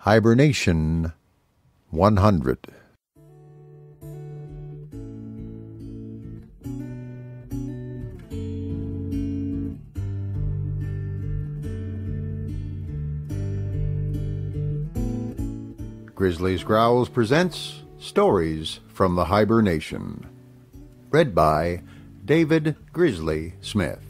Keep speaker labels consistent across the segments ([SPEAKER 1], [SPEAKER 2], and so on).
[SPEAKER 1] Hiber-Nation 100. Grizzly's Growls presents Stories from the Hiber-Nation, read by David Grizzly Smith.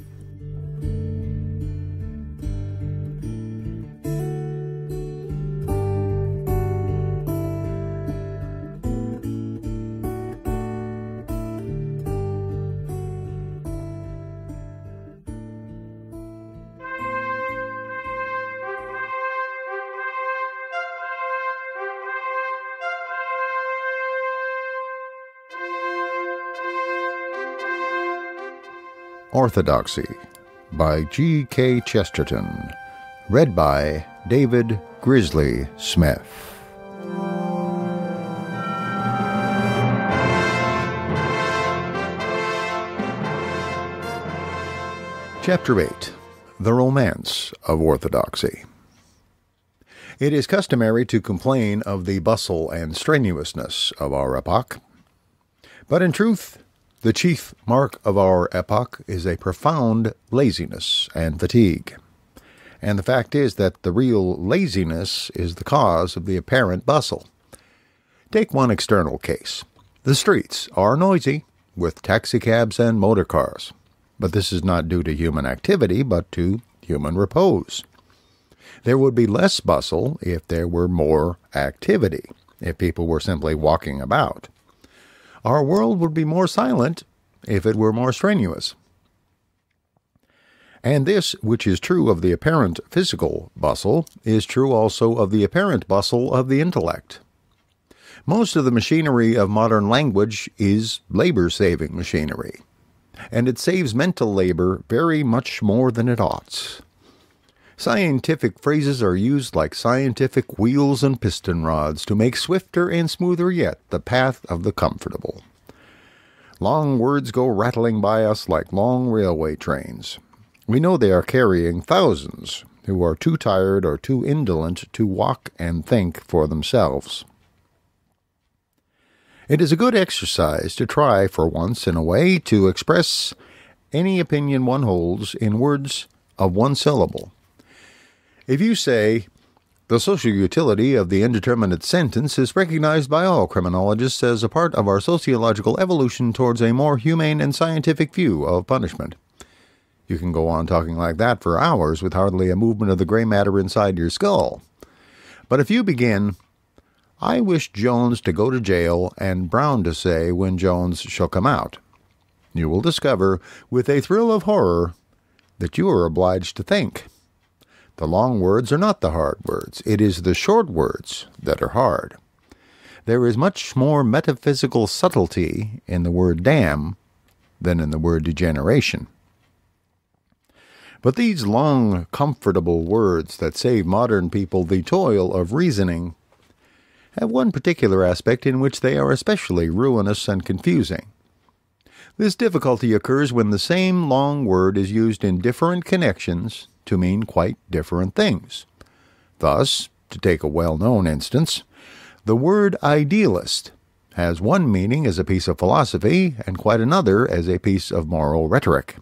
[SPEAKER 1] Orthodoxy by G.K. Chesterton, read by David Grizzly Smith. Chapter 8. The Romance of Orthodoxy. It is customary to complain of the bustle and strenuousness of our epoch, but in truth, the chief mark of our epoch is a profound laziness and fatigue. And the fact is that the real laziness is the cause of the apparent bustle. Take one external case. The streets are noisy, with taxicabs and motor cars. But this is not due to human activity, but to human repose. There would be less bustle if there were more activity, if people were simply walking about. Our world would be more silent if it were more strenuous. And this, which is true of the apparent physical bustle, is true also of the apparent bustle of the intellect. Most of the machinery of modern language is labor-saving machinery, and it saves mental labor very much more than it ought. Scientific phrases are used like scientific wheels and piston rods to make swifter and smoother yet the path of the comfortable. Long words go rattling by us like long railway trains. We know they are carrying thousands who are too tired or too indolent to walk and think for themselves. It is a good exercise to try for once in a way to express any opinion one holds in words of one syllable. If you say, "The social utility of the indeterminate sentence is recognized by all criminologists as a part of our sociological evolution towards a more humane and scientific view of punishment," you can go on talking like that for hours with hardly a movement of the gray matter inside your skull. But if you begin, "I wish Jones to go to jail and Brown to say when Jones shall come out," you will discover, with a thrill of horror, that you are obliged to think. The long words are not the hard words. It is the short words that are hard. There is much more metaphysical subtlety in the word damn than in the word degeneration. But these long, comfortable words that save modern people the toil of reasoning have one particular aspect in which they are especially ruinous and confusing. This difficulty occurs when the same long word is used in different connections to mean quite different things. Thus, to take a well-known instance, the word idealist has one meaning as a piece of philosophy and quite another as a piece of moral rhetoric.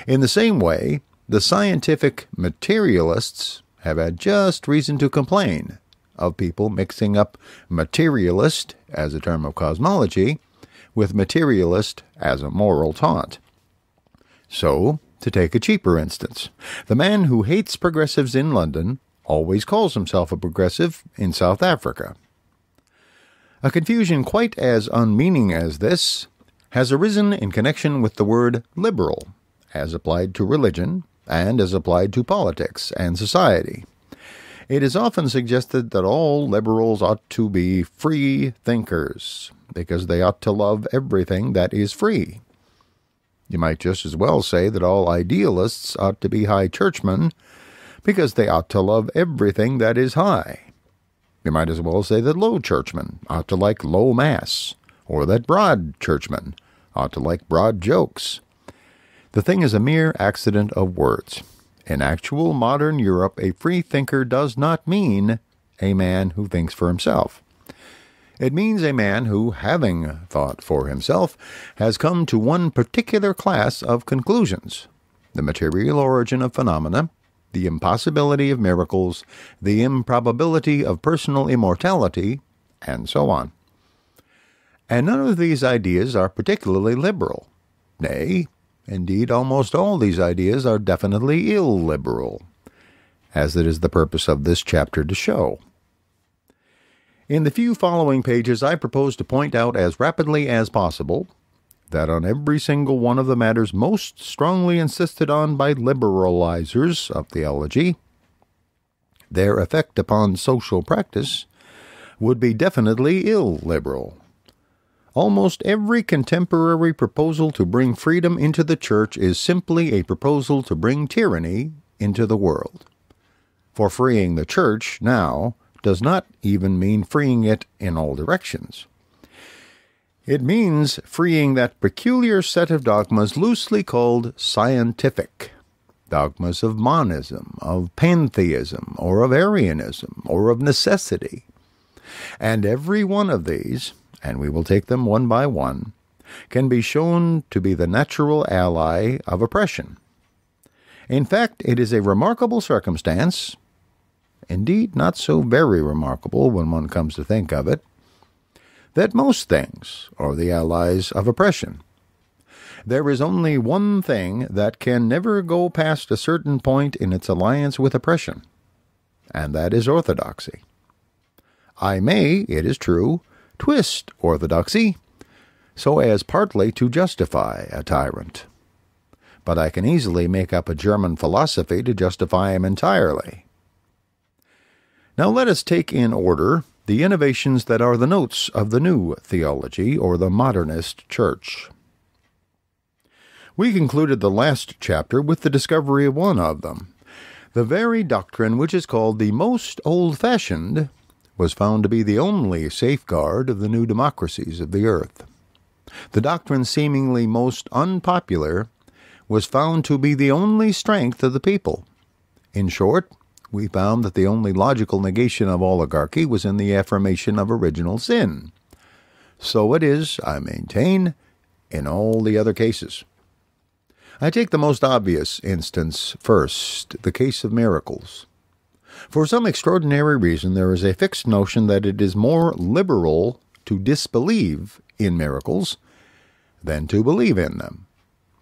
[SPEAKER 1] In the same way, the scientific materialists have had just reason to complain of people mixing up materialist as a term of cosmology with materialist as a moral taunt. So, to take a cheaper instance, the man who hates progressives in London always calls himself a progressive in South Africa. A confusion quite as unmeaning as this has arisen in connection with the word liberal, as applied to religion and as applied to politics and society. It is often suggested that all liberals ought to be free thinkers, because they ought to love everything that is free. You might just as well say that all idealists ought to be high churchmen, because they ought to love everything that is high. You might as well say that low churchmen ought to like low mass, or that broad churchmen ought to like broad jokes. The thing is a mere accident of words. In actual modern Europe, a free thinker does not mean a man who thinks for himself. It means a man who, having thought for himself, has come to one particular class of conclusions: the material origin of phenomena, the impossibility of miracles, the improbability of personal immortality, and so on. And none of these ideas are particularly liberal. Nay, indeed, almost all these ideas are definitely illiberal, as it is the purpose of this chapter to show. In the few following pages, I propose to point out as rapidly as possible that on every single one of the matters most strongly insisted on by liberalizers of theology, their effect upon social practice would be definitely illiberal. Almost every contemporary proposal to bring freedom into the church is simply a proposal to bring tyranny into the world. For freeing the church now does not even mean freeing it in all directions. It means freeing that peculiar set of dogmas loosely called scientific, dogmas of monism, of pantheism, or of Arianism, or of necessity. And every one of these, and we will take them one by one, can be shown to be the natural ally of oppression. In fact, it is a remarkable circumstance, indeed not so very remarkable when one comes to think of it, that most things are the allies of oppression. There is only one thing that can never go past a certain point in its alliance with oppression, and that is orthodoxy. I may, it is true, twist orthodoxy so as partly to justify a tyrant, but I can easily make up a German philosophy to justify him entirely. Now let us take in order the innovations that are the notes of the new theology, or the modernist church. We concluded the last chapter with the discovery of one of them. The very doctrine which is called the most old-fashioned was found to be the only safeguard of the new democracies of the earth. The doctrine seemingly most unpopular was found to be the only strength of the people. In short, we found that the only logical negation of oligarchy was in the affirmation of original sin. So it is, I maintain, in all the other cases. I take the most obvious instance first, the case of miracles. For some extraordinary reason, there is a fixed notion that it is more liberal to disbelieve in miracles than to believe in them.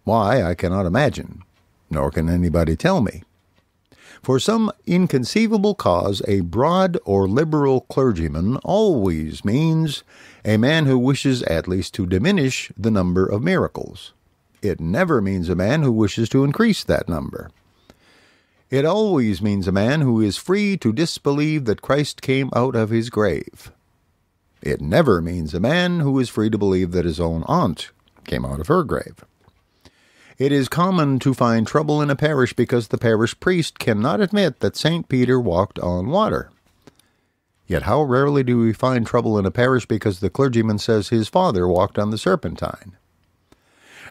[SPEAKER 1] Why, I cannot imagine, nor can anybody tell me. For some inconceivable cause, a broad or liberal clergyman always means a man who wishes at least to diminish the number of miracles. It never means a man who wishes to increase that number. It always means a man who is free to disbelieve that Christ came out of his grave. It never means a man who is free to believe that his own aunt came out of her grave. It is common to find trouble in a parish because the parish priest cannot admit that St. Peter walked on water. Yet how rarely do we find trouble in a parish because the clergyman says his father walked on the Serpentine?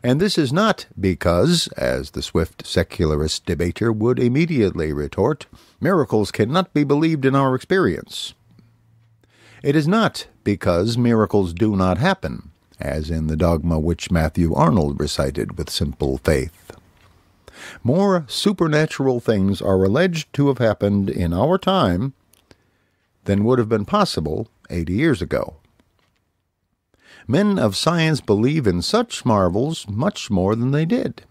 [SPEAKER 1] And this is not because, as the swift secularist debater would immediately retort, miracles cannot be believed in our experience. It is not because miracles do not happen, as in the dogma which Matthew Arnold recited with simple faith. More supernatural things are alleged to have happened in our time than would have been possible 80 years ago. Men of science believe in such marvels much more than they did.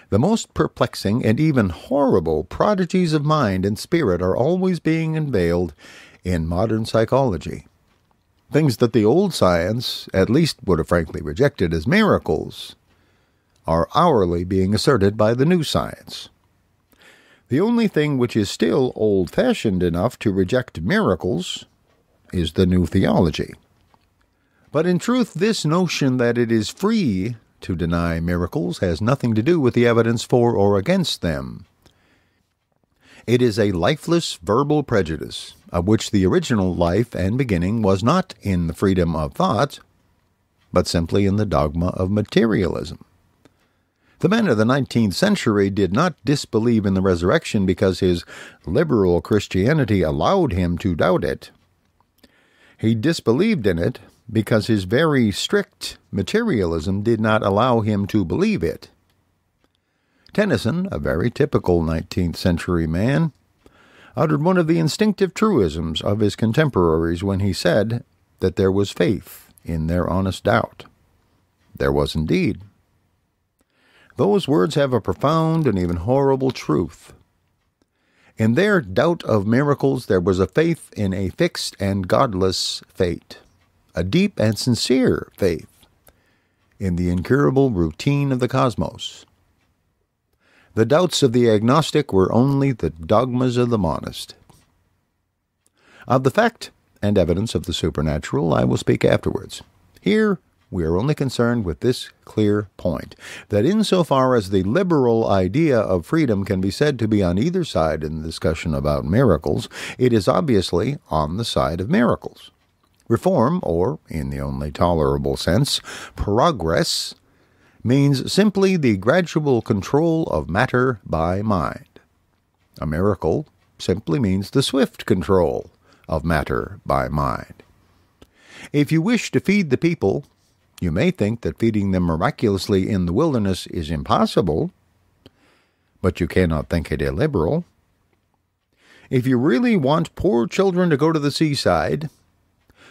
[SPEAKER 1] The most perplexing and even horrible prodigies of mind and spirit are always being unveiled in modern psychology. Things that the old science at least would have frankly rejected as miracles are hourly being asserted by the new science. The only thing which is still old-fashioned enough to reject miracles is the new theology. But in truth, this notion that it is free to deny miracles has nothing to do with the evidence for or against them. It is a lifeless verbal prejudice, of which the original life and beginning was not in the freedom of thought, but simply in the dogma of materialism. The man of the 19th century did not disbelieve in the resurrection because his liberal Christianity allowed him to doubt it. He disbelieved in it because his very strict materialism did not allow him to believe it. Tennyson, a very typical 19th century man, uttered one of the instinctive truisms of his contemporaries when he said that there was faith in their honest doubt. There was indeed. Those words have a profound and even horrible truth. In their doubt of miracles, there was a faith in a fixed and godless fate, a deep and sincere faith in the incurable routine of the cosmos. The doubts of the agnostic were only the dogmas of the monist. Of the fact and evidence of the supernatural I will speak afterwards. Here we are only concerned with this clear point, that insofar as the liberal idea of freedom can be said to be on either side in the discussion about miracles, it is obviously on the side of miracles. Reform, or, in the only tolerable sense, progress, means simply the gradual control of matter by mind. A miracle simply means the swift control of matter by mind. If you wish to feed the people, you may think that feeding them miraculously in the wilderness is impossible, but you cannot think it illiberal. If you really want poor children to go to the seaside,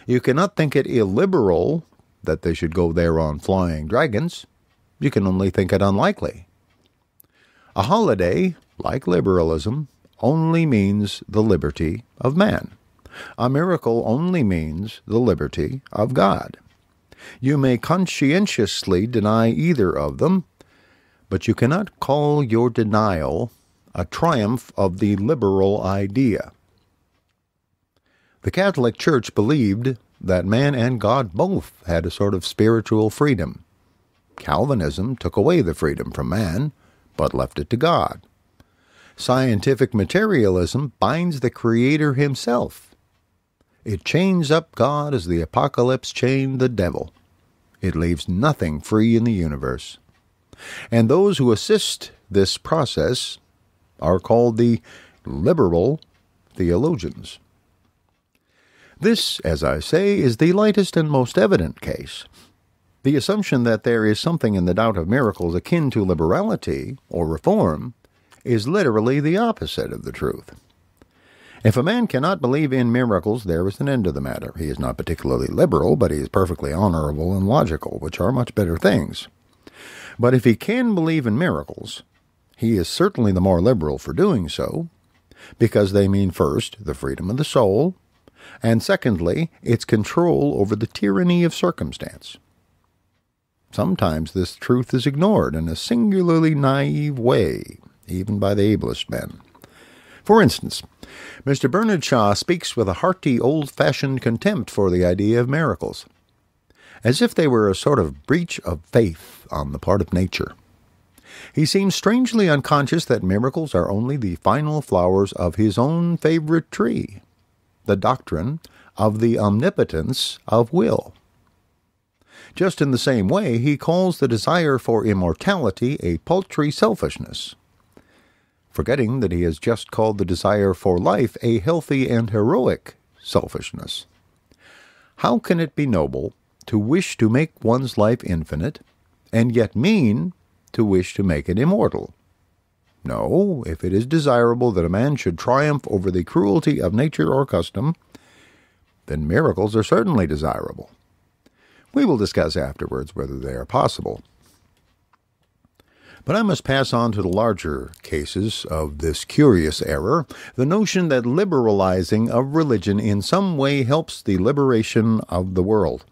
[SPEAKER 1] you cannot think it illiberal that they should go there on flying dragons. You can only think it unlikely. A holiday, like liberalism, only means the liberty of man. A miracle only means the liberty of God. You may conscientiously deny either of them, but you cannot call your denial a triumph of the liberal idea. The Catholic Church believed that man and God both had a sort of spiritual freedom. Calvinism took away the freedom from man, but left it to God. Scientific materialism binds the Creator himself. It chains up God as the apocalypse chained the devil. It leaves nothing free in the universe. And those who assist this process are called the liberal theologians. This, as I say, is the lightest and most evident case. The assumption that there is something in the doubt of miracles akin to liberality or reform is literally the opposite of the truth. If a man cannot believe in miracles, there is an end of the matter. He is not particularly liberal, but he is perfectly honorable and logical, which are much better things. But if he can believe in miracles, he is certainly the more liberal for doing so, because they mean first the freedom of the soul, and secondly its control over the tyranny of circumstance. Sometimes this truth is ignored in a singularly naive way, even by the ablest men. For instance, Mr. Bernard Shaw speaks with a hearty, old-fashioned contempt for the idea of miracles, as if they were a sort of breach of faith on the part of nature. He seems strangely unconscious that miracles are only the final flowers of his own favorite tree, the doctrine of the omnipotence of will. Just in the same way, he calls the desire for immortality a paltry selfishness, forgetting that he has just called the desire for life a healthy and heroic selfishness. How can it be noble to wish to make one's life infinite, and yet mean to wish to make it immortal? No, if it is desirable that a man should triumph over the cruelty of nature or custom, then miracles are certainly desirable. We will discuss afterwards whether they are possible. But I must pass on to the larger cases of this curious error, the notion that liberalizing of religion in some way helps the liberation of the world.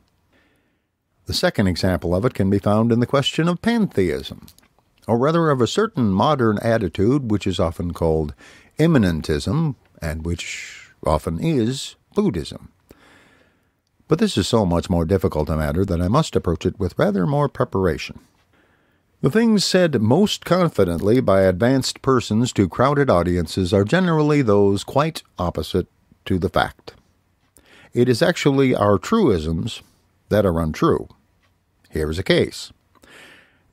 [SPEAKER 1] The second example of it can be found in the question of pantheism, or rather of a certain modern attitude which is often called immanentism, and which often is Buddhism. But this is so much more difficult a matter that I must approach it with rather more preparation. The things said most confidently by advanced persons to crowded audiences are generally those quite opposite to the fact. It is actually our truisms that are untrue. Here is a case.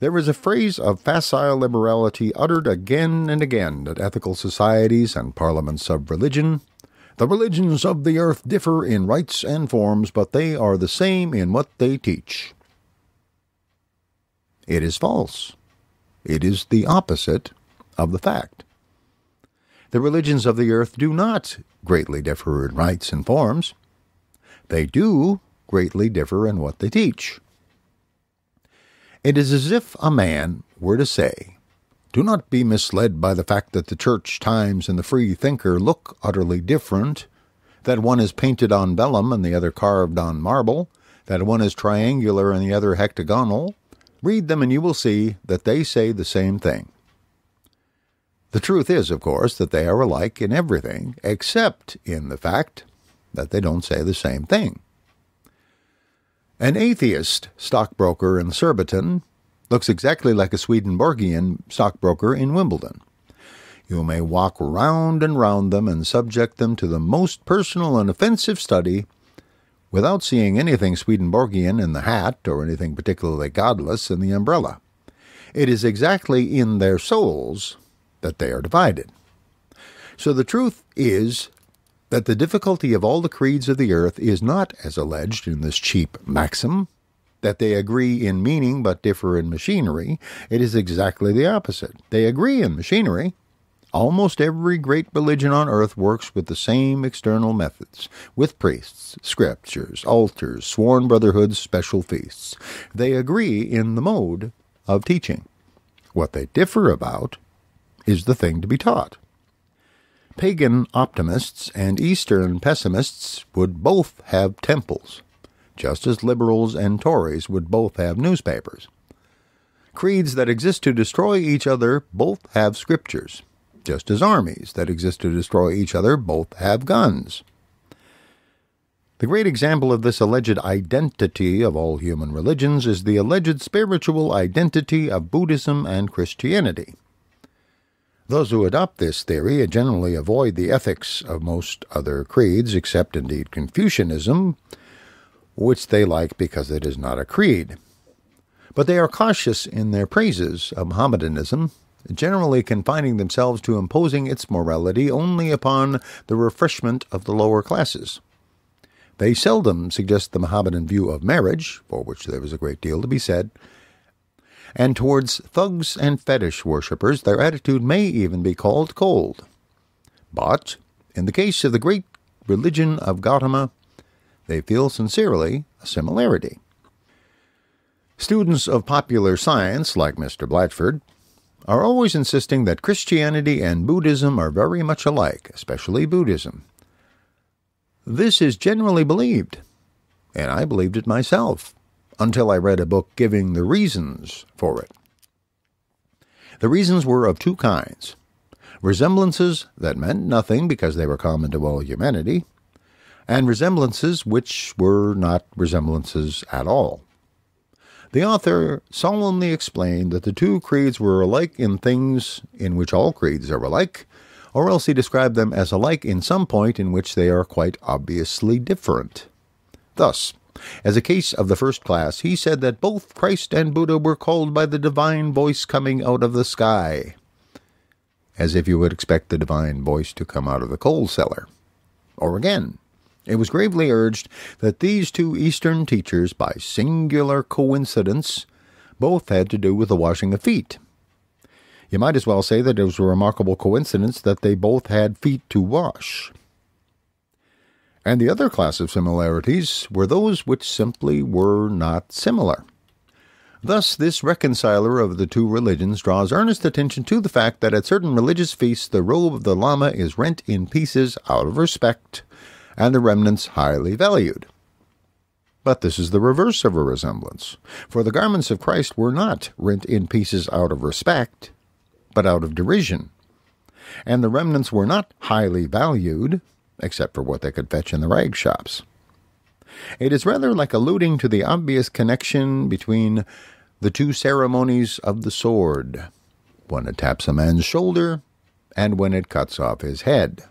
[SPEAKER 1] There is a phrase of facile liberality uttered again and again at ethical societies and parliaments of religion. The religions of the earth differ in rites and forms, but they are the same in what they teach. It is false. It is the opposite of the fact. The religions of the earth do not greatly differ in rites and forms. They do greatly differ in what they teach. It is as if a man were to say, "Do not be misled by the fact that the Church Times and the Free Thinker look utterly different, that one is painted on vellum and the other carved on marble, that one is triangular and the other hectagonal. Read them and you will see that they say the same thing." The truth is, of course, that they are alike in everything, except in the fact that they don't say the same thing. An atheist stockbroker in Surbiton looks exactly like a Swedenborgian stockbroker in Wimbledon. You may walk round and round them and subject them to the most personal and offensive study without seeing anything Swedenborgian in the hat or anything particularly godless in the umbrella. It is exactly in their souls that they are divided. So the truth is that the difficulty of all the creeds of the earth is not, as alleged in this cheap maxim, that they agree in meaning but differ in machinery. It is exactly the opposite. They agree in machinery. Almost every great religion on earth works with the same external methods, with priests, scriptures, altars, sworn brotherhoods, special feasts. They agree in the mode of teaching. What they differ about is the thing to be taught. Pagan optimists and Eastern pessimists would both have temples, just as liberals and Tories would both have newspapers. Creeds that exist to destroy each other both have scriptures, just as armies that exist to destroy each other both have guns. The great example of this alleged identity of all human religions is the alleged spiritual identity of Buddhism and Christianity. Those who adopt this theory generally avoid the ethics of most other creeds, except indeed Confucianism, which they like because it is not a creed. But they are cautious in their praises of Mohammedanism, generally confining themselves to imposing its morality only upon the refreshment of the lower classes. They seldom suggest the Mohammedan view of marriage, for which there is a great deal to be said, and towards thugs and fetish worshippers their attitude may even be called cold. But, in the case of the great religion of Gautama, they feel sincerely a similarity. Students of popular science, like Mr. Blatchford, are always insisting that Christianity and Buddhism are very much alike, especially Buddhism. This is generally believed, and I believed it myself, until I read a book giving the reasons for it. The reasons were of two kinds: resemblances that meant nothing because they were common to all humanity, and resemblances which were not resemblances at all. The author solemnly explained that the two creeds were alike in things in which all creeds are alike, or else he described them as alike in some point in which they are quite obviously different. Thus, as a case of the first class, he said that both Christ and Buddha were called by the divine voice coming out of the sky, as if you would expect the divine voice to come out of the coal cellar. Or again, it was gravely urged that these two Eastern teachers, by singular coincidence, both had to do with the washing of feet. You might as well say that it was a remarkable coincidence that they both had feet to wash. And the other class of similarities were those which simply were not similar. Thus, this reconciler of the two religions draws earnest attention to the fact that at certain religious feasts the robe of the Lama is rent in pieces out of respect, and the remnants highly valued. But this is the reverse of a resemblance, for the garments of Christ were not rent in pieces out of respect, but out of derision, and the remnants were not highly valued, except for what they could fetch in the rag shops. It is rather like alluding to the obvious connection between the two ceremonies of the sword, when it taps a man's shoulder and when it cuts off his head.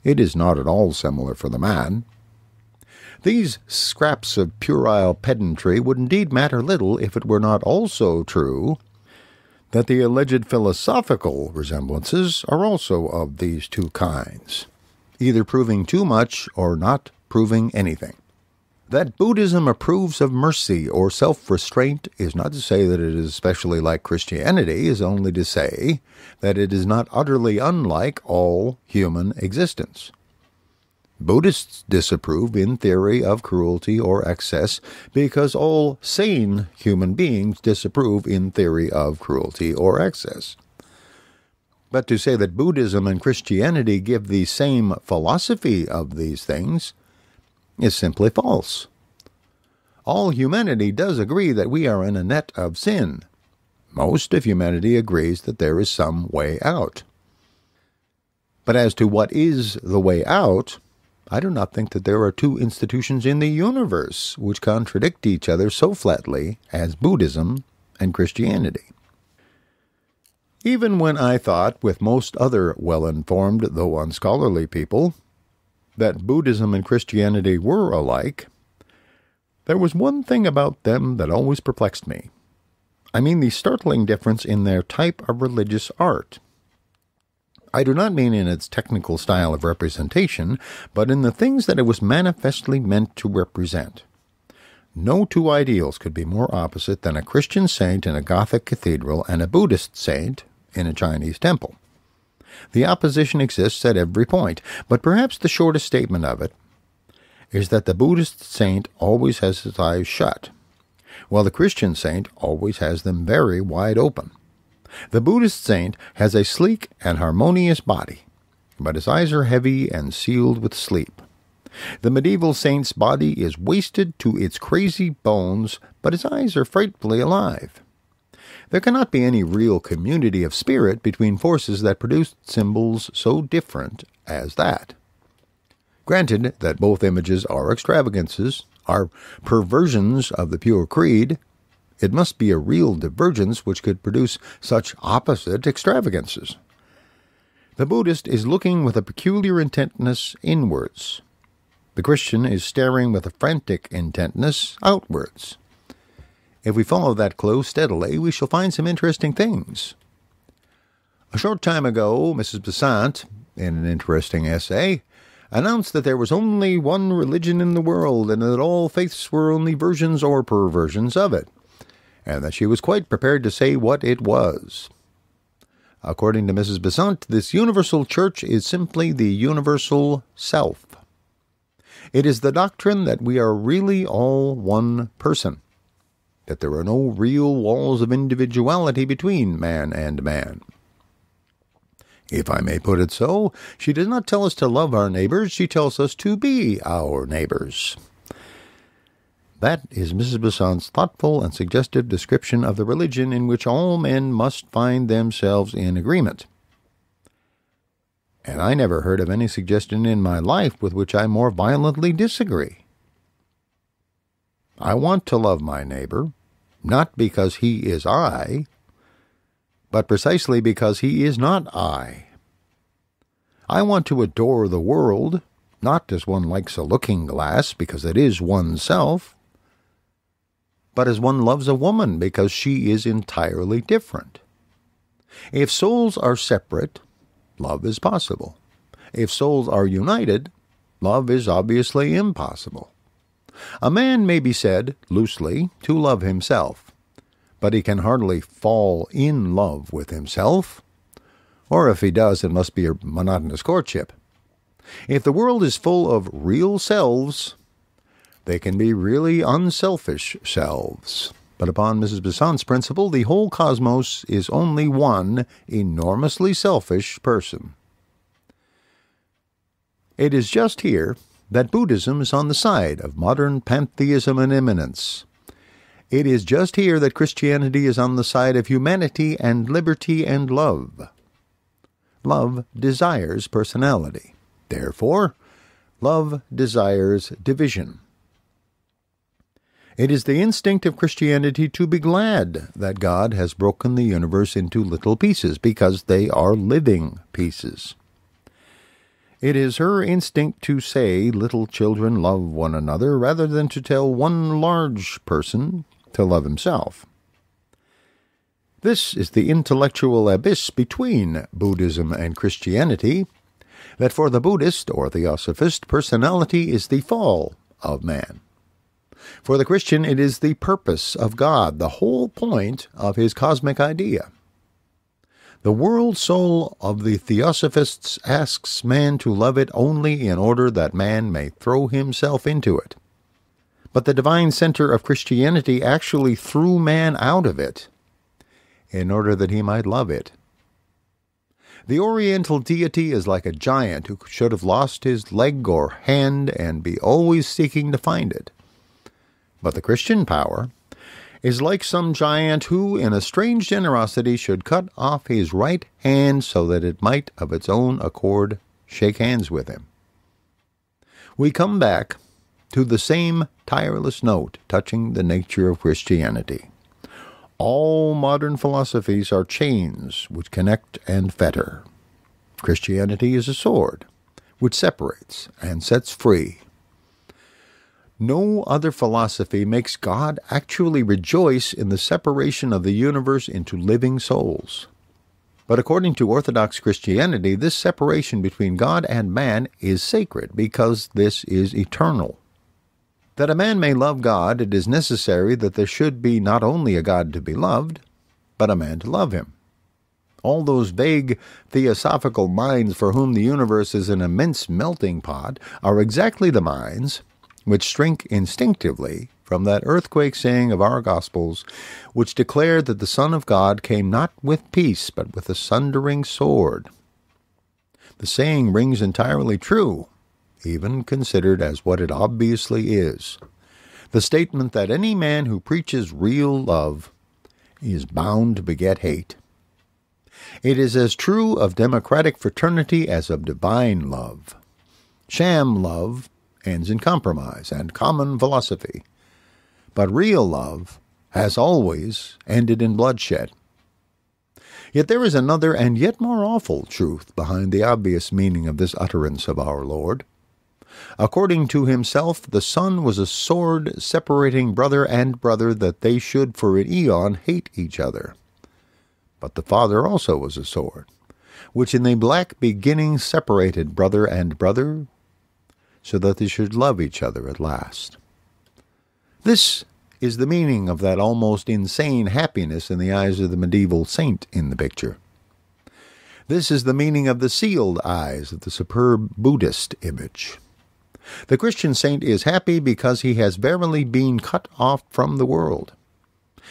[SPEAKER 1] It is not at all similar for the man. These scraps of puerile pedantry would indeed matter little if it were not also true that the alleged philosophical resemblances are also of these two kinds, either proving too much or not proving anything. That Buddhism approves of mercy or self-restraint is not to say that it is especially like Christianity, is only to say that it is not utterly unlike all human existence. Buddhists disapprove in theory of cruelty or excess because all sane human beings disapprove in theory of cruelty or excess. But to say that Buddhism and Christianity give the same philosophy of these things is simply false. All humanity does agree that we are in a net of sin. Most of humanity agrees that there is some way out. But as to what is the way out, I do not think that there are two institutions in the universe which contradict each other so flatly as Buddhism and Christianity. Even when I thought, with most other well-informed though unscholarly people, that Buddhism and Christianity were alike, there was one thing about them that always perplexed me. I mean the startling difference in their type of religious art. I do not mean in its technical style of representation, but in the things that it was manifestly meant to represent. No two ideals could be more opposite than a Christian saint in a Gothic cathedral and a Buddhist saint in a Chinese temple. The opposition exists at every point, but perhaps the shortest statement of it is that the Buddhist saint always has his eyes shut, while the Christian saint always has them very wide open. The Buddhist saint has a sleek and harmonious body, but his eyes are heavy and sealed with sleep. The medieval saint's body is wasted to its crazy bones, but his eyes are frightfully alive. There cannot be any real community of spirit between forces that produce symbols so different as that. Granted that both images are extravagances, are perversions of the pure creed, it must be a real divergence which could produce such opposite extravagances. The Buddhist is looking with a peculiar intentness inwards. The Christian is staring with a frantic intentness outwards. If we follow that clue steadily, we shall find some interesting things. A short time ago, Mrs. Besant, in an interesting essay, announced that there was only one religion in the world, and that all faiths were only versions or perversions of it, and that she was quite prepared to say what it was. According to Mrs. Besant, this universal church is simply the universal self. It is the doctrine that we are really all one person, that there are no real walls of individuality between man and man. If I may put it so, she does not tell us to love our neighbors, she tells us to be our neighbors. That is Mrs. Besant's thoughtful and suggestive description of the religion in which all men must find themselves in agreement. And I never heard of any suggestion in my life with which I more violently disagree. I want to love my neighbor, not because he is I, but precisely because he is not I. I want to adore the world, not as one likes a looking-glass, because it is oneself, but as one loves a woman, because she is entirely different. If souls are separate, love is possible. If souls are united, love is obviously impossible. A man may be said, loosely, to love himself, but he can hardly fall in love with himself, or if he does, it must be a monotonous courtship. If the world is full of real selves, they can be really unselfish selves. But upon Mrs. Besant's principle, the whole cosmos is only one enormously selfish person. It is just here that Buddhism is on the side of modern pantheism and immanence. It is just here that Christianity is on the side of humanity and liberty and love. Love desires personality. Therefore, love desires division. It is the instinct of Christianity to be glad that God has broken the universe into little pieces, because they are living pieces. It is her instinct to say, little children love one another, rather than to tell one large person to love himself. This is the intellectual abyss between Buddhism and Christianity, that for the Buddhist or Theosophist, personality is the fall of man. For the Christian, it is the purpose of God, the whole point of his cosmic idea. The world soul of the Theosophists asks man to love it only in order that man may throw himself into it. But the divine center of Christianity actually threw man out of it in order that he might love it. The Oriental deity is like a giant who should have lost his leg or hand and be always seeking to find it. But the Christian power is like some giant who, in a strange generosity, should cut off his right hand so that it might, of its own accord, shake hands with him. We come back to the same tireless note touching the nature of Christianity. All modern philosophies are chains which connect and fetter. Christianity is a sword which separates and sets free. No other philosophy makes God actually rejoice in the separation of the universe into living souls. But according to Orthodox Christianity, this separation between God and man is sacred because this is eternal. That a man may love God, it is necessary that there should be not only a God to be loved, but a man to love him. All those vague theosophical minds for whom the universe is an immense melting pot are exactly the minds which shrink instinctively from that earthquake saying of our Gospels, which declared that the Son of God came not with peace, but with a sundering sword. The saying rings entirely true, even considered as what it obviously is. The statement that any man who preaches real love is bound to beget hate. It is as true of democratic fraternity as of divine love. Sham love ends in compromise and common philosophy, but real love has always ended in bloodshed. Yet there is another and yet more awful truth behind the obvious meaning of this utterance of our Lord. According to himself, the Son was a sword separating brother and brother, that they should for an eon hate each other. But the Father also was a sword, which in the black beginning separated brother and brother, so that they should love each other at last. This is the meaning of that almost insane happiness in the eyes of the medieval saint in the picture. This is the meaning of the sealed eyes of the superb Buddhist image. The Christian saint is happy because he has verily been cut off from the world.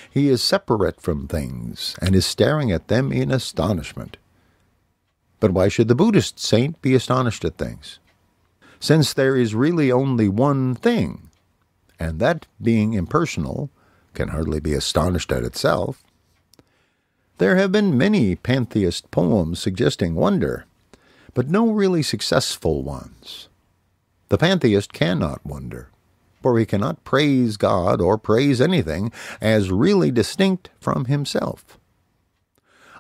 [SPEAKER 1] He is separate from things, and is staring at them in astonishment. But why should the Buddhist saint be astonished at things? Since there is really only one thing, and that, being impersonal, can hardly be astonished at itself. There have been many pantheist poems suggesting wonder, but no really successful ones. The pantheist cannot wonder, for he cannot praise God or praise anything as really distinct from himself.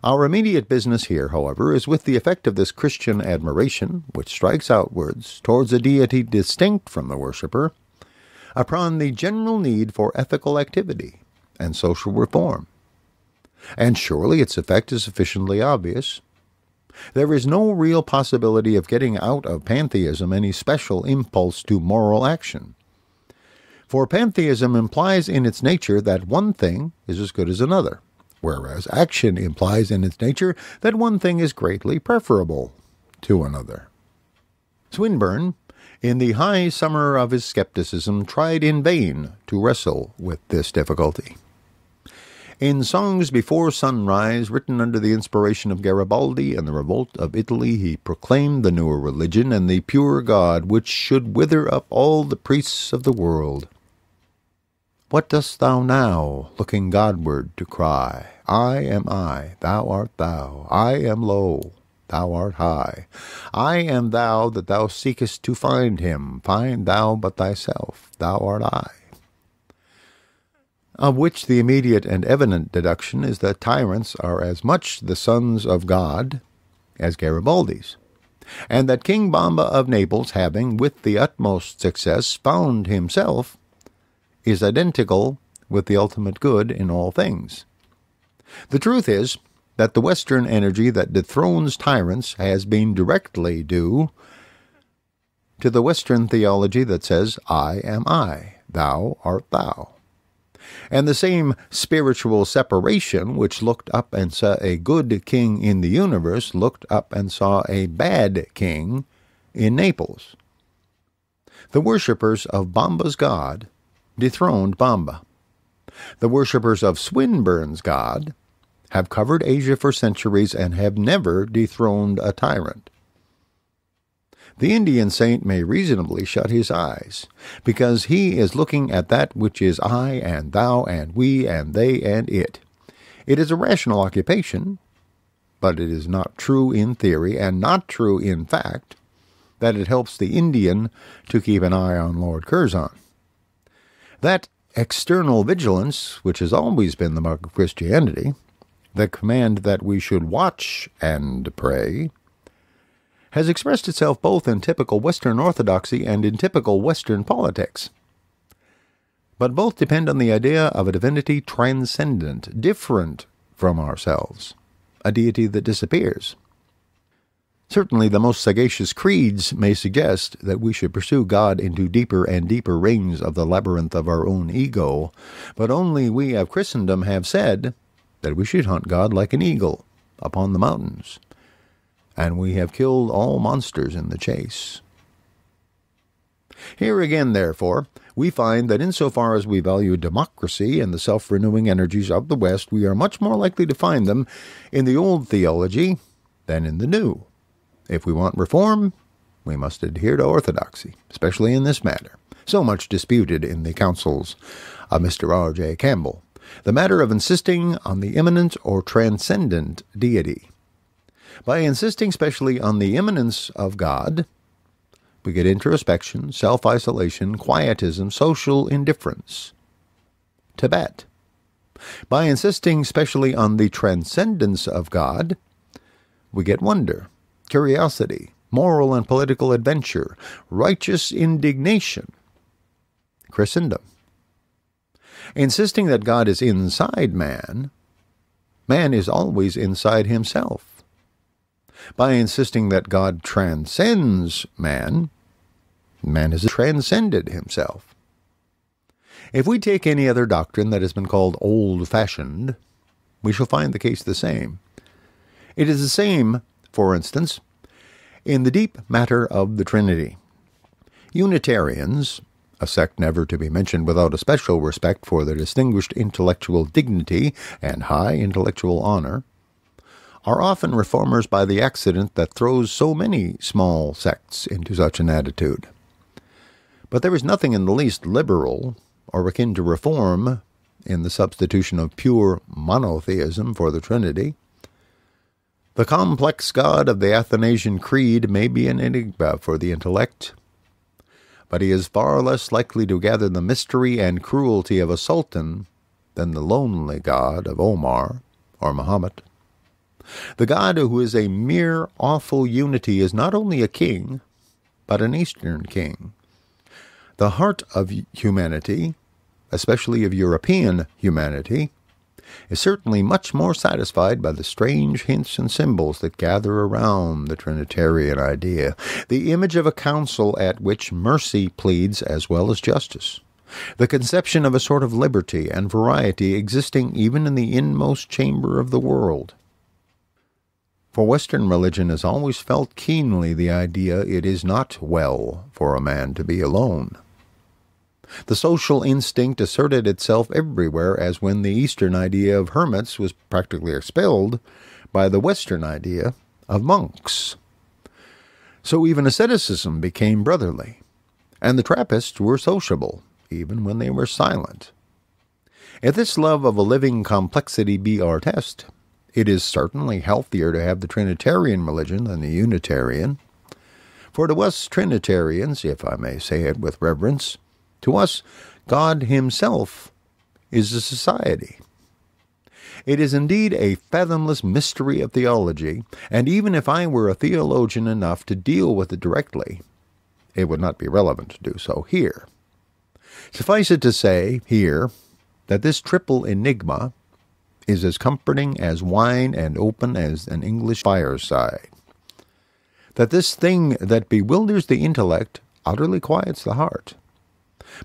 [SPEAKER 1] Our immediate business here, however, is with the effect of this Christian admiration, which strikes outwards towards a deity distinct from the worshipper, upon the general need for ethical activity and social reform. And surely its effect is sufficiently obvious. There is no real possibility of getting out of pantheism any special impulse to moral action. For pantheism implies in its nature that one thing is as good as another, whereas action implies in its nature that one thing is greatly preferable to another. Swinburne, in the high summer of his skepticism, tried in vain to wrestle with this difficulty. In Songs Before Sunrise, written under the inspiration of Garibaldi and the revolt of Italy, he proclaimed the newer religion and the pure God which should wither up all the priests of the world. What dost thou now, looking Godward, to cry? I am I, thou art thou. I am low, thou art high. I am thou that thou seekest to find him. Find thou but thyself, thou art I. Of which the immediate and evident deduction is that tyrants are as much the sons of God as Garibaldi's. and that King Bomba of Naples, having with the utmost success found himself, is identical with the ultimate good in all things. The truth is that the Western energy that dethrones tyrants has been directly due to the Western theology that says, I am I, thou art thou. And the same spiritual separation which looked up and saw a good king in the universe looked up and saw a bad king in Naples. The worshippers of Bomba's God dethroned Bomba. The worshippers of Swinburne's God have covered Asia for centuries and have never dethroned a tyrant. The Indian saint may reasonably shut his eyes, because he is looking at that which is I and thou and we and they and it. It is a rational occupation, but it is not true in theory and not true in fact that it helps the Indian to keep an eye on Lord Curzon. That external vigilance, which has always been the mark of Christianity, the command that we should watch and pray, has expressed itself both in typical Western orthodoxy and in typical Western politics. But both depend on the idea of a divinity transcendent, different from ourselves, a deity that disappears. Certainly the most sagacious creeds may suggest that we should pursue God into deeper and deeper rings of the labyrinth of our own ego, but only we of Christendom have said that we should hunt God like an eagle upon the mountains, and we have killed all monsters in the chase. Here again, therefore, we find that insofar as we value democracy and the self-renewing energies of the West, we are much more likely to find them in the old theology than in the new. If we want reform, we must adhere to orthodoxy, especially in this matter, so much disputed in the counsels of Mr. R.J. Campbell, the matter of insisting on the immanent or transcendent deity. By insisting specially on the immanence of God, we get introspection, self-isolation, quietism, social indifference. Tibet. By insisting specially on the transcendence of God, we get wonder, curiosity, moral and political adventure, righteous indignation. Christendom. Insisting that God is inside man, man is always inside himself. By insisting that God transcends man, man has transcended himself. If we take any other doctrine that has been called old-fashioned, we shall find the case the same. It is the same, for instance, in the deep matter of the Trinity. Unitarians, a sect never to be mentioned without a special respect for their distinguished intellectual dignity and high intellectual honor, are often reformers by the accident that throws so many small sects into such an attitude. But there is nothing in the least liberal or akin to reform in the substitution of pure monotheism for the Trinity. The complex God of the Athanasian Creed may be an enigma for the intellect, but he is far less likely to gather the mystery and cruelty of a sultan than the lonely God of Omar or Muhammad. The God who is a mere awful unity is not only a king, but an Eastern king. The heart of humanity, especially of European humanity, is certainly much more satisfied by the strange hints and symbols that gather around the Trinitarian idea, the image of a council at which mercy pleads as well as justice, the conception of a sort of liberty and variety existing even in the inmost chamber of the world. For Western religion has always felt keenly the idea it is not well for a man to be alone. The social instinct asserted itself everywhere, as when the Eastern idea of hermits was practically expelled by the Western idea of monks. So even asceticism became brotherly, and the Trappists were sociable, even when they were silent. If this love of a living complexity be our test, it is certainly healthier to have the Trinitarian religion than the Unitarian. For to us Trinitarians, if I may say it with reverence, to us God himself is a society. It is indeed a fathomless mystery of theology, and even if I were a theologian enough to deal with it directly, it would not be relevant to do so here. Suffice it to say here that this triple enigma is as comforting as wine and open as an English fireside. That this thing that bewilders the intellect utterly quiets the heart.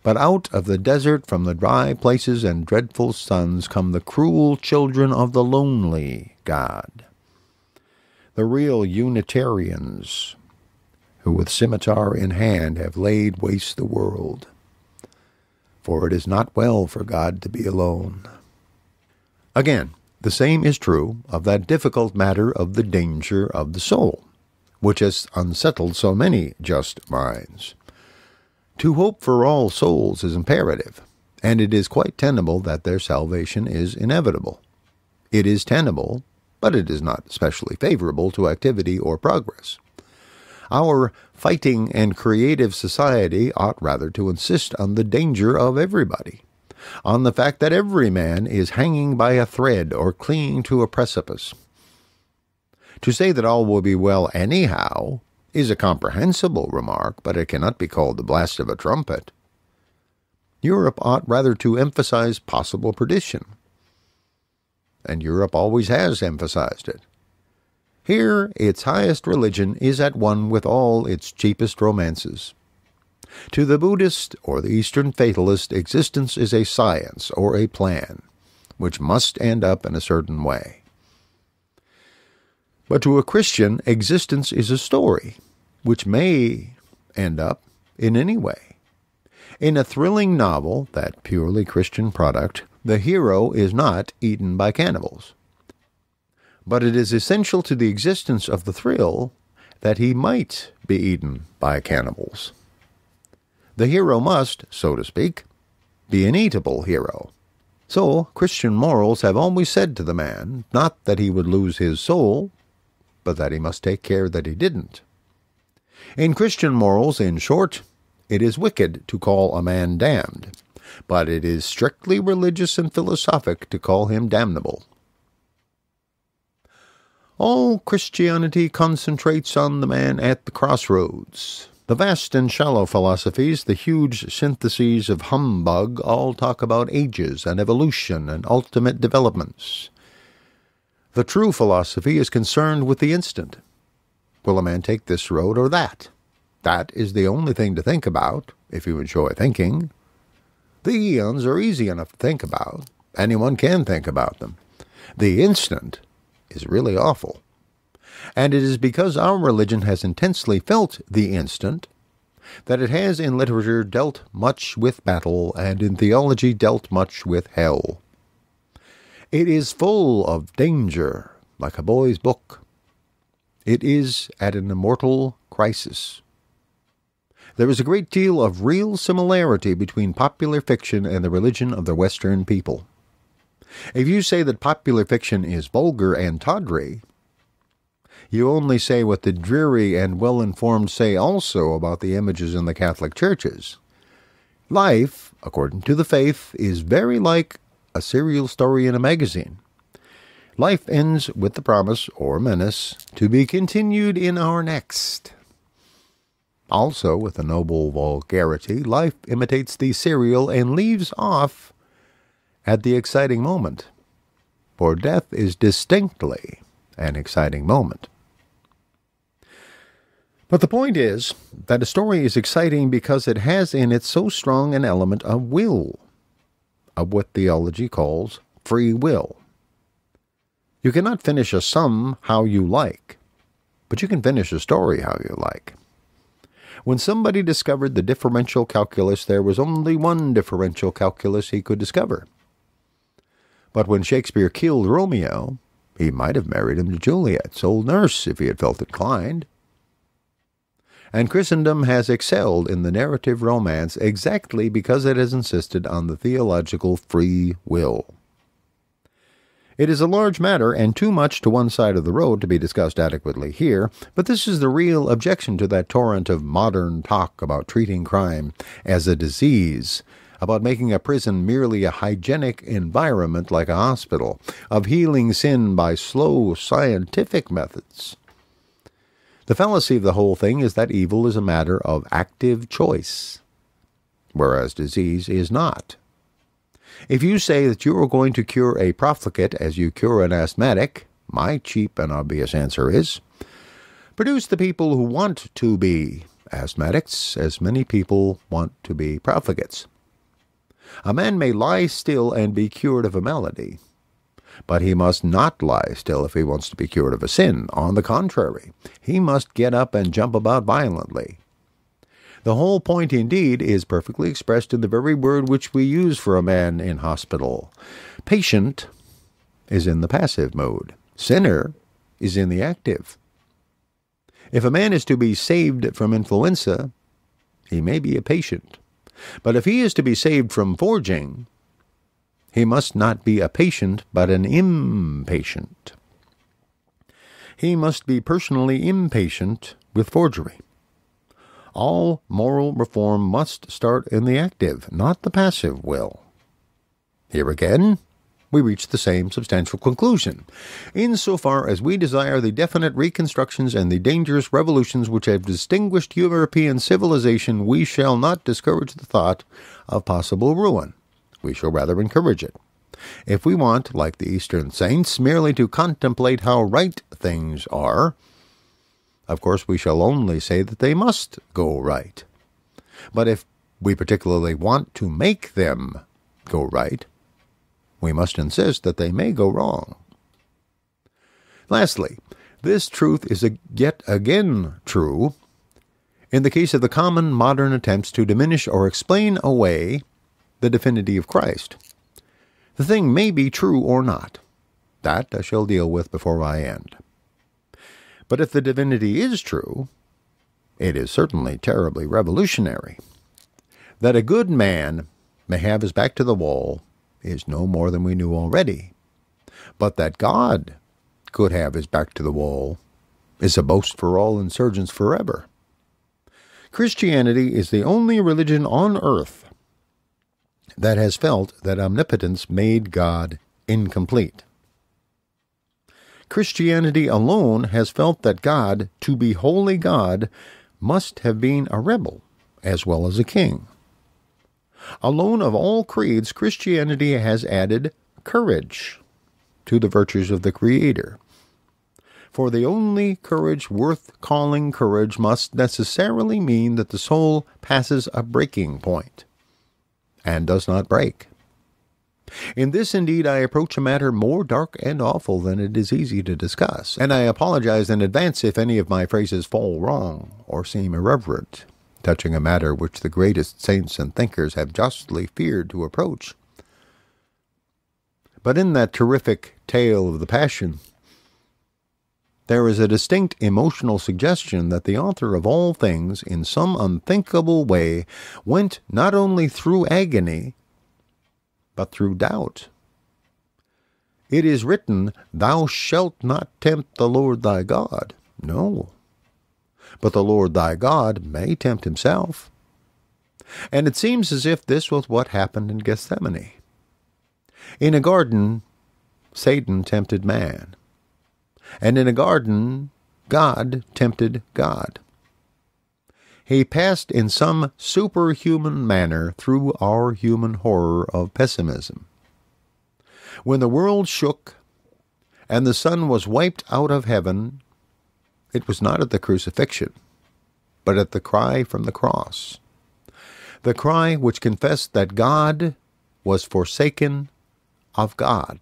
[SPEAKER 1] But out of the desert, from the dry places and dreadful suns, come the cruel children of the lonely God, the real Unitarians, who with scimitar in hand have laid waste the world. For it is not well for God to be alone. Again, the same is true of that difficult matter of the danger of the soul, which has unsettled so many just minds. To hope for all souls is imperative, and it is quite tenable that their salvation is inevitable. It is tenable, but it is not especially favorable to activity or progress. Our fighting and creative society ought rather to insist on the danger of everybody, on the fact that every man is hanging by a thread or clinging to a precipice. To say that all will be well anyhow is a comprehensible remark, but it cannot be called the blast of a trumpet. Europe ought rather to emphasize possible perdition, and Europe always has emphasized it. Here, its highest religion is at one with all its cheapest romances. To the Buddhist or the Eastern fatalist, existence is a science or a plan, which must end up in a certain way. But to a Christian, existence is a story, which may end up in any way. In a thrilling novel, that purely Christian product, the hero is not eaten by cannibals. But it is essential to the existence of the thrill that he might be eaten by cannibals. The hero must, so to speak, be an eatable hero. So Christian morals have always said to the man, not that he would lose his soul, but that he must take care that he didn't. In Christian morals, in short, it is wicked to call a man damned, but it is strictly religious and philosophic to call him damnable. All Christianity concentrates on the man at the crossroads. The vast and shallow philosophies, the huge syntheses of humbug, all talk about ages and evolution and ultimate developments. The true philosophy is concerned with the instant. Will a man take this road or that? That is the only thing to think about, if you enjoy thinking. The eons are easy enough to think about. Anyone can think about them. The instant is really awful. And it is because our religion has intensely felt the instant that it has in literature dealt much with battle and in theology dealt much with hell. It is full of danger, like a boy's book. It is at an immortal crisis. There is a great deal of real similarity between popular fiction and the religion of the Western people. If you say that popular fiction is vulgar and tawdry, you only say what the dreary and well-informed say also about the images in the Catholic churches. Life, according to the faith, is very like a serial story in a magazine. Life ends with the promise, or menace, to be continued in our next. Also, with a noble vulgarity, life imitates the serial and leaves off at the exciting moment. For death is distinctly an exciting moment. But the point is that a story is exciting because it has in it so strong an element of will, of what theology calls free will. You cannot finish a sum how you like, but you can finish a story how you like. When somebody discovered the differential calculus, there was only one differential calculus he could discover. But when Shakespeare killed Romeo, he might have married him to Juliet's old nurse if he had felt inclined. And Christendom has excelled in the narrative romance exactly because it has insisted on the theological free will. It is a large matter and too much to one side of the road to be discussed adequately here, but this is the real objection to that torrent of modern talk about treating crime as a disease, about making a prison merely a hygienic environment like a hospital, of healing sin by slow scientific methods. The fallacy of the whole thing is that evil is a matter of active choice, whereas disease is not. If you say that you are going to cure a profligate as you cure an asthmatic, my cheap and obvious answer is, produce the people who want to be asthmatics as many people want to be profligates. A man may lie still and be cured of a malady, but he must not lie still if he wants to be cured of a sin. On the contrary, he must get up and jump about violently. The whole point, indeed, is perfectly expressed in the very word which we use for a man in hospital. Patient is in the passive mode. Sinner is in the active. If a man is to be saved from influenza, he may be a patient. But if he is to be saved from forging, he must not be a patient, but an impatient. He must be personally impatient with forgery. All moral reform must start in the active, not the passive will. Here again, we reach the same substantial conclusion. Insofar as we desire the definite reconstructions and the dangerous revolutions which have distinguished European civilization, we shall not discourage the thought of possible ruin. We shall rather encourage it. If we want, like the Eastern saints, merely to contemplate how right things are, of course we shall only say that they must go right. But if we particularly want to make them go right, we must insist that they may go wrong. Lastly, this truth is yet again true in the case of the common modern attempts to diminish or explain away the divinity of Christ. The thing may be true or not. That I shall deal with before I end. But if the divinity is true, it is certainly terribly revolutionary. That a good man may have his back to the wall is no more than we knew already. But that God could have his back to the wall is a boast for all insurgents forever. Christianity is the only religion on earth that has felt that omnipotence made God incomplete. Christianity alone has felt that God, to be wholly God, must have been a rebel as well as a king. Alone of all creeds, Christianity has added courage to the virtues of the Creator. For the only courage worth calling courage must necessarily mean that the soul passes a breaking point and does not break. In this, indeed, I approach a matter more dark and awful than it is easy to discuss, and I apologize in advance if any of my phrases fall wrong or seem irreverent, touching a matter which the greatest saints and thinkers have justly feared to approach. But in that terrific tale of the Passion, there is a distinct emotional suggestion that the author of all things, in some unthinkable way, went not only through agony, but through doubt. It is written, "Thou shalt not tempt the Lord thy God." No. But the Lord thy God may tempt himself. And it seems as if this was what happened in Gethsemane. In a garden, Satan tempted man. And in a garden, God tempted God. He passed in some superhuman manner through our human horror of pessimism. When the world shook and the sun was wiped out of heaven, it was not at the crucifixion, but at the cry from the cross. The cry which confessed that God was forsaken of God.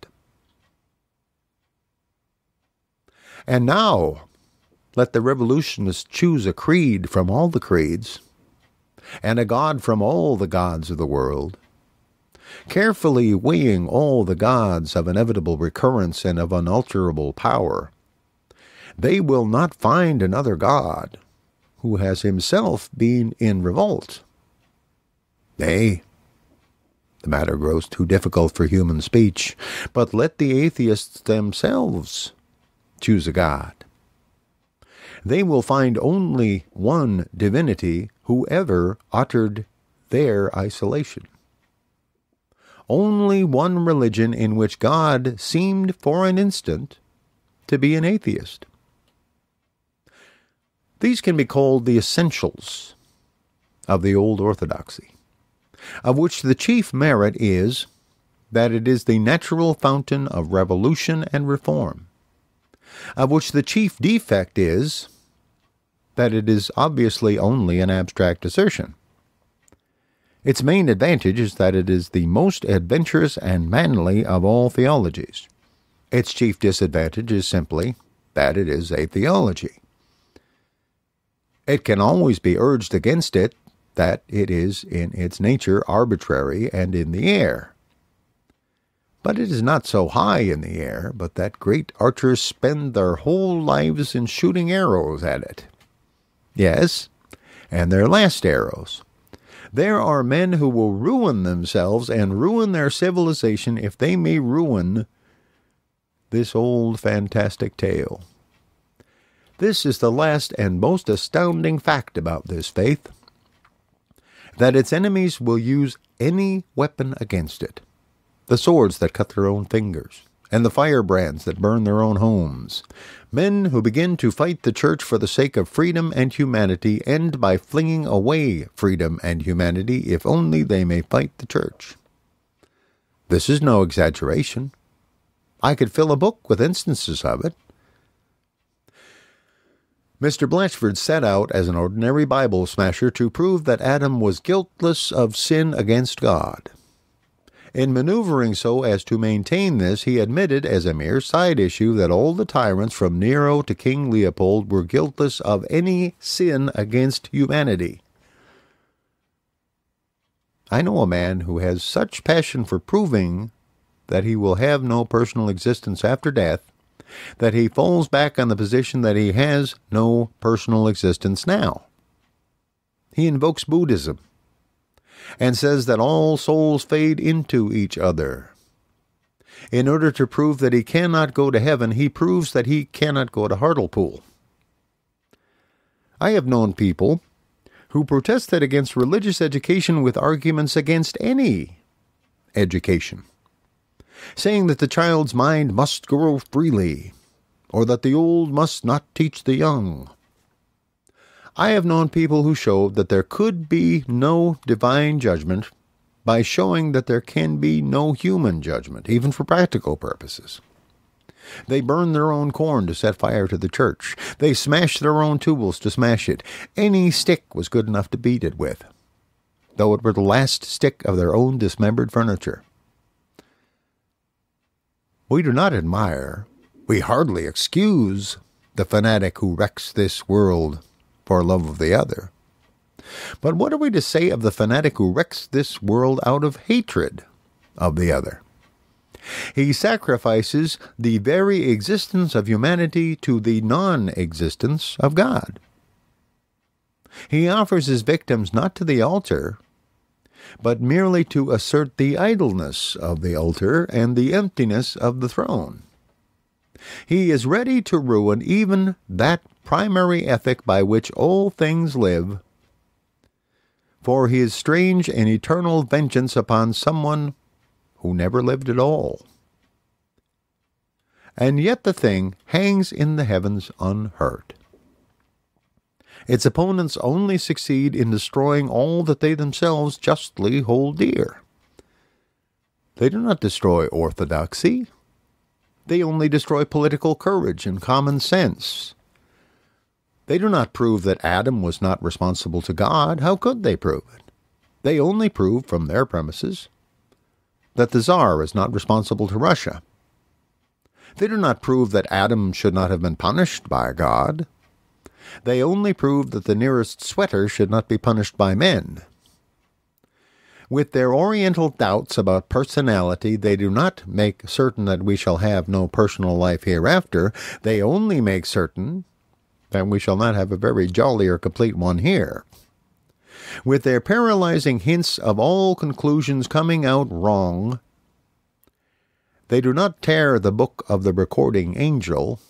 [SPEAKER 1] And now, let the revolutionists choose a creed from all the creeds, and a God from all the gods of the world, carefully weighing all the gods of inevitable recurrence and of unalterable power. They will not find another God who has himself been in revolt. Nay, the matter grows too difficult for human speech, but let the atheists themselves choose a God. They will find only one divinity who ever uttered their isolation. only one religion in which God seemed for an instant to be an atheist. These can be called the essentials of the old orthodoxy, of which the chief merit is that it is the natural fountain of revolution and reform, of which the chief defect is that it is obviously only an abstract assertion. Its main advantage is that it is the most adventurous and manly of all theologies. Its chief disadvantage is simply that it is a theology. It can always be urged against it that it is in its nature arbitrary and in the air. But it is not so high in the air, but that great archers spend their whole lives in shooting arrows at it. Yes, and their last arrows. There are men who will ruin themselves and ruin their civilization if they may ruin this old fantastic tale. This is the last and most astounding fact about this faith, that its enemies will use any weapon against it. The swords that cut their own fingers, and the firebrands that burn their own homes. Men who begin to fight the church for the sake of freedom and humanity end by flinging away freedom and humanity if only they may fight the church. This is no exaggeration. I could fill a book with instances of it. Mr. Blatchford set out as an ordinary Bible smasher to prove that Adam was guiltless of sin against God. In maneuvering so as to maintain this, he admitted as a mere side issue that all the tyrants from Nero to King Leopold were guiltless of any sin against humanity. I know a man who has such passion for proving that he will have no personal existence after death, that he falls back on the position that he has no personal existence now. He invokes Buddhism and says that all souls fade into each other. In order to prove that he cannot go to heaven, he proves that he cannot go to Hartlepool. I have known people who protested against religious education with arguments against any education, saying that the child's mind must grow freely, or that the old must not teach the young. I have known people who showed that there could be no divine judgment by showing that there can be no human judgment, even for practical purposes. They burned their own corn to set fire to the church. They smashed their own tools to smash it. Any stick was good enough to beat it with, though it were the last stick of their own dismembered furniture. We do not admire, we hardly excuse, the fanatic who wrecks this world for love of the other. But what are we to say of the fanatic who wrecks this world out of hatred of the other? He sacrifices the very existence of humanity to the non-existence of God. He offers his victims not to the altar, but merely to assert the idleness of the altar and the emptiness of the throne. He is ready to ruin even that primary ethic by which all things live, for his strange and eternal vengeance upon someone who never lived at all. And yet the thing hangs in the heavens unhurt. Its opponents only succeed in destroying all that they themselves justly hold dear. They do not destroy orthodoxy. They only destroy political courage and common sense. They do not prove that Adam was not responsible to God. How could they prove it? They only prove, from their premises, that the Tsar is not responsible to Russia. They do not prove that Adam should not have been punished by God. They only prove that the nearest sweater should not be punished by men. With their oriental doubts about personality, they do not make certain that we shall have no personal life hereafter. They only make certain that we shall not have a very jolly or complete one here. With their paralyzing hints of all conclusions coming out wrong, they do not tear the book of the recording angel.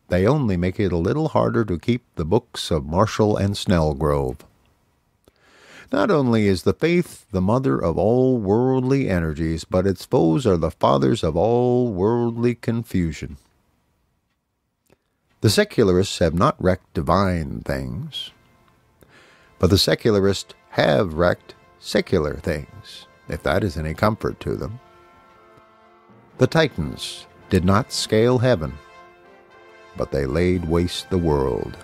[SPEAKER 1] They only make it a little harder to keep the books of Marshall and Snellgrove. Not only is the faith the mother of all worldly energies, but its foes are the fathers of all worldly confusion. The secularists have not wrecked divine things, but the secularists have wrecked secular things, if that is any comfort to them. The Titans did not scale heaven, but they laid waste the world.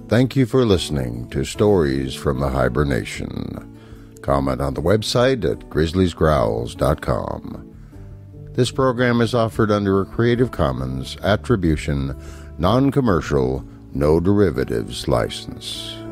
[SPEAKER 1] Thank you for listening to Stories from the Hiber-Nation. Comment on the website at grizzliesgrowls.com. This program is offered under a Creative Commons Attribution, Non-Commercial, No Derivatives license.